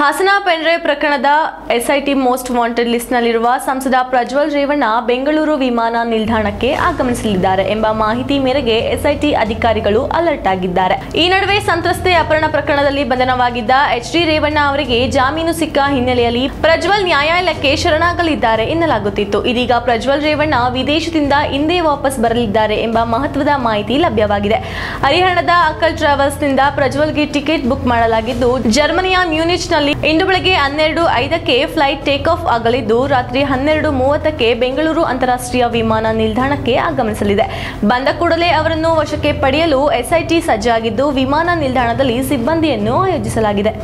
Hassan pen drive ಪ್ರಕರಣದ SIT most wanted ಲಿಸ್ಟ್ನಲ್ಲಿರುವ ಸಂಸದ ಪ್ರಜ್ವಲ್ ರೇವಣ್ಣ ಬೆಂಗಳೂರು ವಿಮಾನ ನಿಲ್ದಾಣಕ್ಕೆ ಆಗಮಿಸಲಿದ್ದಾರೆ ಎಂಬ ಮಾಹಿತಿ ಮೇರೆಗೆ ಎಸ್ಐಟಿ ಅಧಿಕಾರಿಗಳು ಅಲರ್ಟ್ ಆಗಿದ್ದಾರೆ. ಈ ನಡುವೆ ಸಂತ್ರಸ್ತೆ ಅಪಹರಣ ಪ್ರಕರಣದಲ್ಲಿ ಬಂಧನವಾಗಿದ್ದ ಎಚ್.ಡಿ. ರೇವಣ್ಣ ಅವರಿಗೆ ಜಾಮೀನು ಸಿಕ್ಕ ಹಿನ್ನೆಲೆಯಲ್ಲಿ ಪ್ರಜ್ವಲ್ ನ್ಯಾಯಾಲಯಕ್ಕೆ ಶರಣಾಗಲಿದ್ದಾರೆ ಎನ್ನಲಾಗುತ್ತಿತ್ತು. ಇದೀಗ ಪ್ರಜ್ವಲ್ ರೇವಣ್ಣ ವಿದೇಶದಿಂದ ಇಂದೇ ವಾಪಸ್ ಬರಲಿದ್ದಾರೆ ಎಂಬ ಮಹತ್ವದ ಮಾಹಿತಿ ಲಭ್ಯವಾಗಿದೆ. ಹರಿಯಾಣದ ಅಕ್ಕಲ್ ಟ್ರಾವೆಲ್ಸ್ನಿಂದ ಪ್ರಜ್ವಲ್ಗೆ ಟಿಕೆಟ್ ಬುಕ್ ಮಾಡಲಾಗಿದ್ದು, ಜರ್ಮನಿಯ ಮ್ಯೂನಿಚ್ನಲ್ಲಿ ಇಂದು ಬೆಳಗ್ಗೆ 12:05ಕ್ಕೆ ಫ್ಲೈಟ್ ಟೇಕ್ ಆಫ್ ಆಗಲಿದ್ದು, ರಾತ್ರಿ 12:30ಕ್ಕೆ ಬೆಂಗಳೂರು ಅಂತಾರಾಷ್ಟ್ರೀಯ ವಿಮಾನ ನಿಲ್ದಾಣಕ್ಕೆ ಆಗಮಿಸಲಿದೆ. ಬಂದ ಕೂಡಲೇ ಅವರನ್ನು ವಶಕ್ಕೆ ಪಡೆಯಲು ಎಸ್ಐಟಿ ಸಜ್ಜಾಗಿದ್ದು, ವಿಮಾನ ನಿಲ್ದಾಣದಲ್ಲಿ ಸಿಬ್ಬಂದಿಯನ್ನು ಆಯೋಜಿಸಲಾಗಿದೆ.